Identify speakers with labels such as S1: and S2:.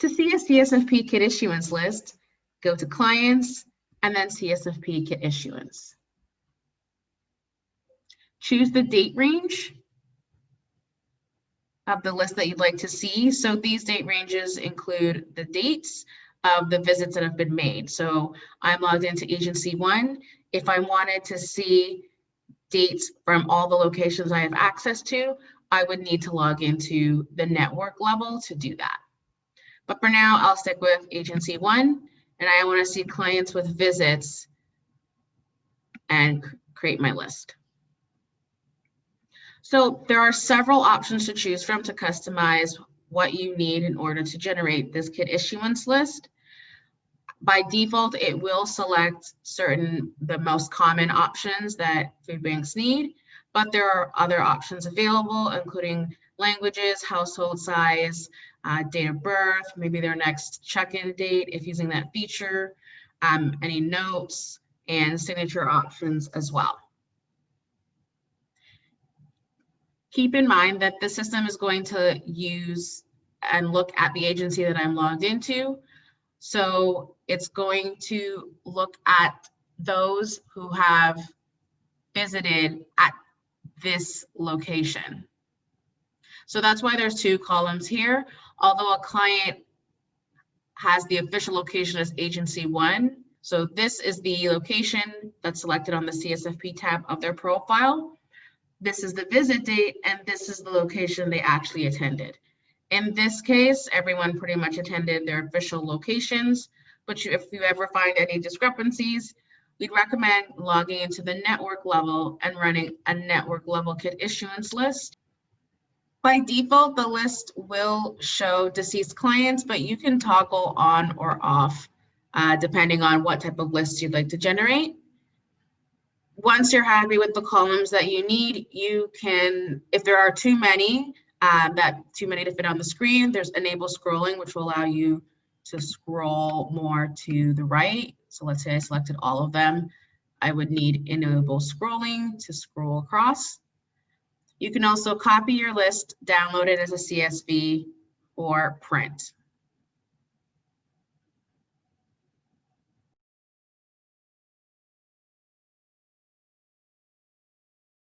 S1: To see a CSFP kit issuance list, go to Clients and then CSFP kit issuance. Choose the date range of the list that you'd like to see. So these date ranges include the dates of the visits that have been made. So I'm logged into Agency 1. If I wanted to see dates from all the locations I have access to, I would need to log into the network level to do that. But for now, I'll stick with Agency 1, and I want to see clients with visits and create my list. So there are several options to choose from to customize what you need in order to generate this kit issuance list. By default, it will select the most common options that food banks need, but there are other options available, including languages, household size, date of birth, maybe their next check-in date if using that feature, any notes, and signature options as well. Keep in mind that the system is going to use and look at the agency that I'm logged into. So it's going to look at those who have visited at this location. So that's why there's two columns here. Although a client has the official location as Agency 1, so this is the location that's selected on the CSFP tab of their profile. This is the visit date, and this is the location they actually attended. In this case, everyone pretty much attended their official locations, but if you ever find any discrepancies, we'd recommend logging into the network level and running a network level kit issuance list. By default, the list will show deceased clients, but you can toggle on or off depending on what type of list you'd like to generate. Once you're happy with the columns that you need, you can, if there are too many to fit on the screen, there's enable scrolling, which will allow you to scroll more to the right. So let's say I selected all of them. I would need enable scrolling to scroll across. You can also copy your list, download it as a CSV, or print.